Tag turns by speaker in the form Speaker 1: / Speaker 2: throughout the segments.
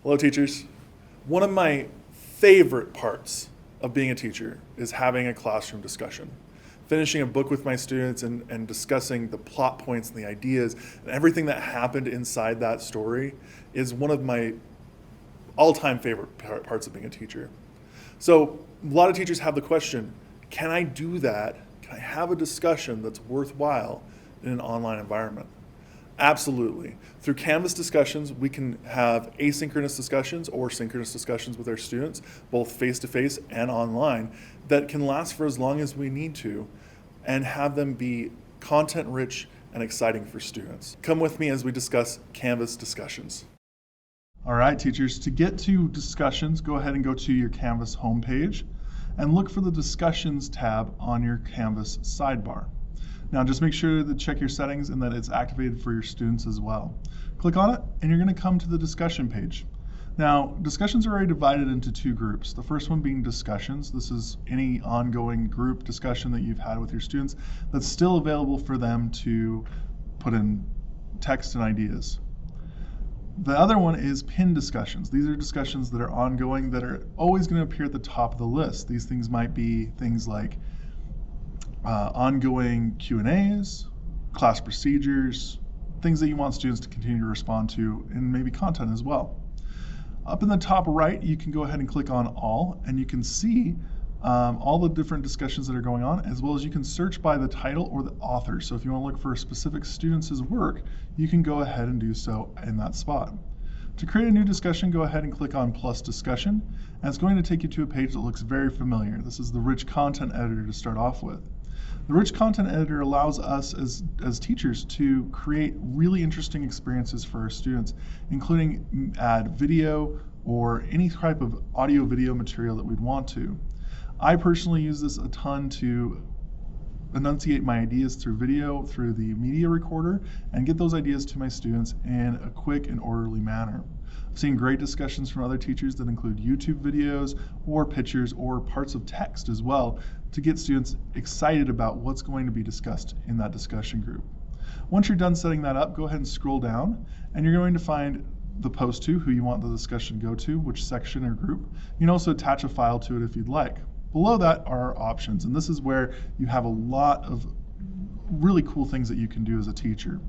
Speaker 1: Hello, teachers. One of my favorite parts of being a teacher is having a classroom discussion. Finishing a book with my students and discussing the plot points and the ideas and everything that happened inside that story is one of my all-time favorite parts of being a teacher. So a lot of teachers have the question, can I do that? Can I have a discussion that's worthwhile in an online environment? Absolutely. Through Canvas discussions, we can have asynchronous discussions or synchronous discussions with our students, both face-to-face and online, that can last for as long as we need to and have them be content-rich and exciting for students. Come with me as we discuss Canvas discussions. All right, teachers, to get to discussions, go ahead and go to your Canvas homepage and look for the Discussions tab on your Canvas sidebar. Now just make sure to check your settings and that it's activated for your students as well. Click on it and you're going to come to the discussion page. Now discussions are already divided into two groups. The first one being discussions. This is any ongoing group discussion that you've had with your students that's still available for them to put in text and ideas. The other one is pinned discussions. These are discussions that are ongoing that are always going to appear at the top of the list. These things might be things like ongoing Q&As, class procedures, things that you want students to continue to respond to, and maybe content as well. Up in the top right, you can go ahead and click on all, and you can see all the different discussions that are going on, as well as you can search by the title or the author. So if you want to look for a specific student's work, you can go ahead and do so in that spot. To create a new discussion, go ahead and click on plus discussion, and it's going to take you to a page that looks very familiar. This is the rich content editor to start off with. The rich content editor allows us as teachers to create really interesting experiences for our students, including add video or any type of audio-video material that we'd want to. I personally use this a ton to enunciate my ideas through video, through the media recorder, and get those ideas to my students in a quick and orderly manner. I've seen great discussions from other teachers that include YouTube videos or pictures or parts of text as well to get students excited about what's going to be discussed in that discussion group. Once you're done setting that up, go ahead and scroll down and you're going to find the post to, who you want the discussion to go to, which section or group. You can also attach a file to it if you'd like. Below that are options, and this is where you have a lot of really cool things that you can do as a teacher.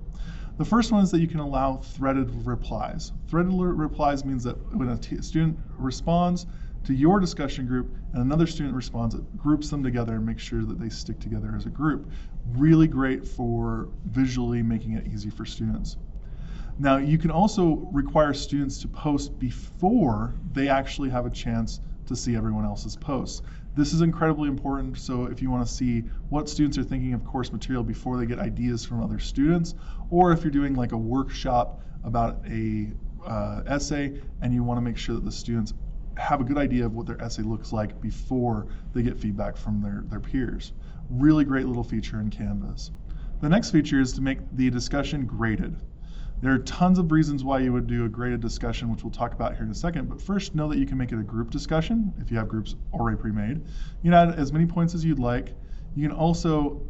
Speaker 1: The first one is that you can allow threaded replies. Threaded replies means that when a student responds to your discussion group and another student responds, it groups them together and makes sure that they stick together as a group. Really great for visually making it easy for students. Now, you can also require students to post before they actually have a chance to see everyone else's posts. This is incredibly important, so if you want to see what students are thinking of course material before they get ideas from other students, or if you're doing like a workshop about a essay and you want to make sure that the students have a good idea of what their essay looks like before they get feedback from their peers. Really great little feature in Canvas. The next feature is to make the discussion graded. There are tons of reasons why you would do a graded discussion, which we'll talk about here in a second, but first know that you can make it a group discussion if you have groups already pre-made. You can add as many points as you'd like. You can also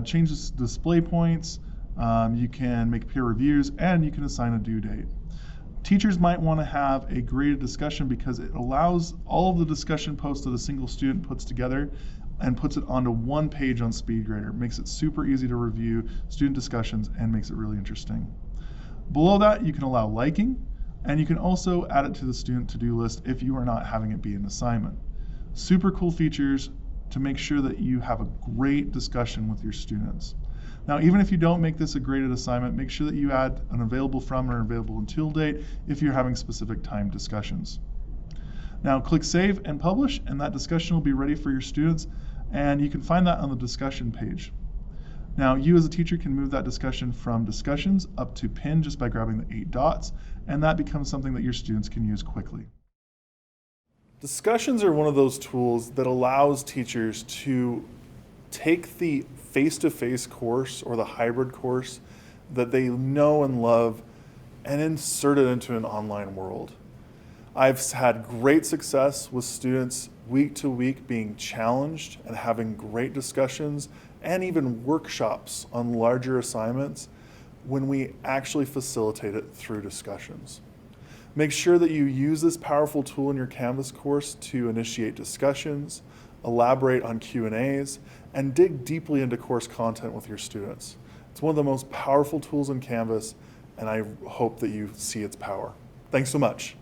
Speaker 1: change the display points, you can make peer reviews, and you can assign a due date. Teachers might want to have a graded discussion because it allows all of the discussion posts that a single student puts together and puts it onto one page on SpeedGrader. It makes it super easy to review student discussions and makes it really interesting. Below that, you can allow liking, and you can also add it to the student to-do list if you are not having it be an assignment. Super cool features to make sure that you have a great discussion with your students. Now, even if you don't make this a graded assignment, make sure that you add an available from or available until date if you're having specific timed discussions. Now, click Save and Publish, and that discussion will be ready for your students, and you can find that on the discussion page. Now, you as a teacher can move that discussion from discussions up to pin just by grabbing the 8 dots, and that becomes something that your students can use quickly. Discussions are one of those tools that allows teachers to take the face-to-face course or the hybrid course that they know and love and insert it into an online world. I've had great success with students week to week being challenged and having great discussions and even workshops on larger assignments when we actually facilitate it through discussions. Make sure that you use this powerful tool in your Canvas course to initiate discussions, elaborate on Q&As, and dig deeply into course content with your students. It's one of the most powerful tools in Canvas, and I hope that you see its power. Thanks so much.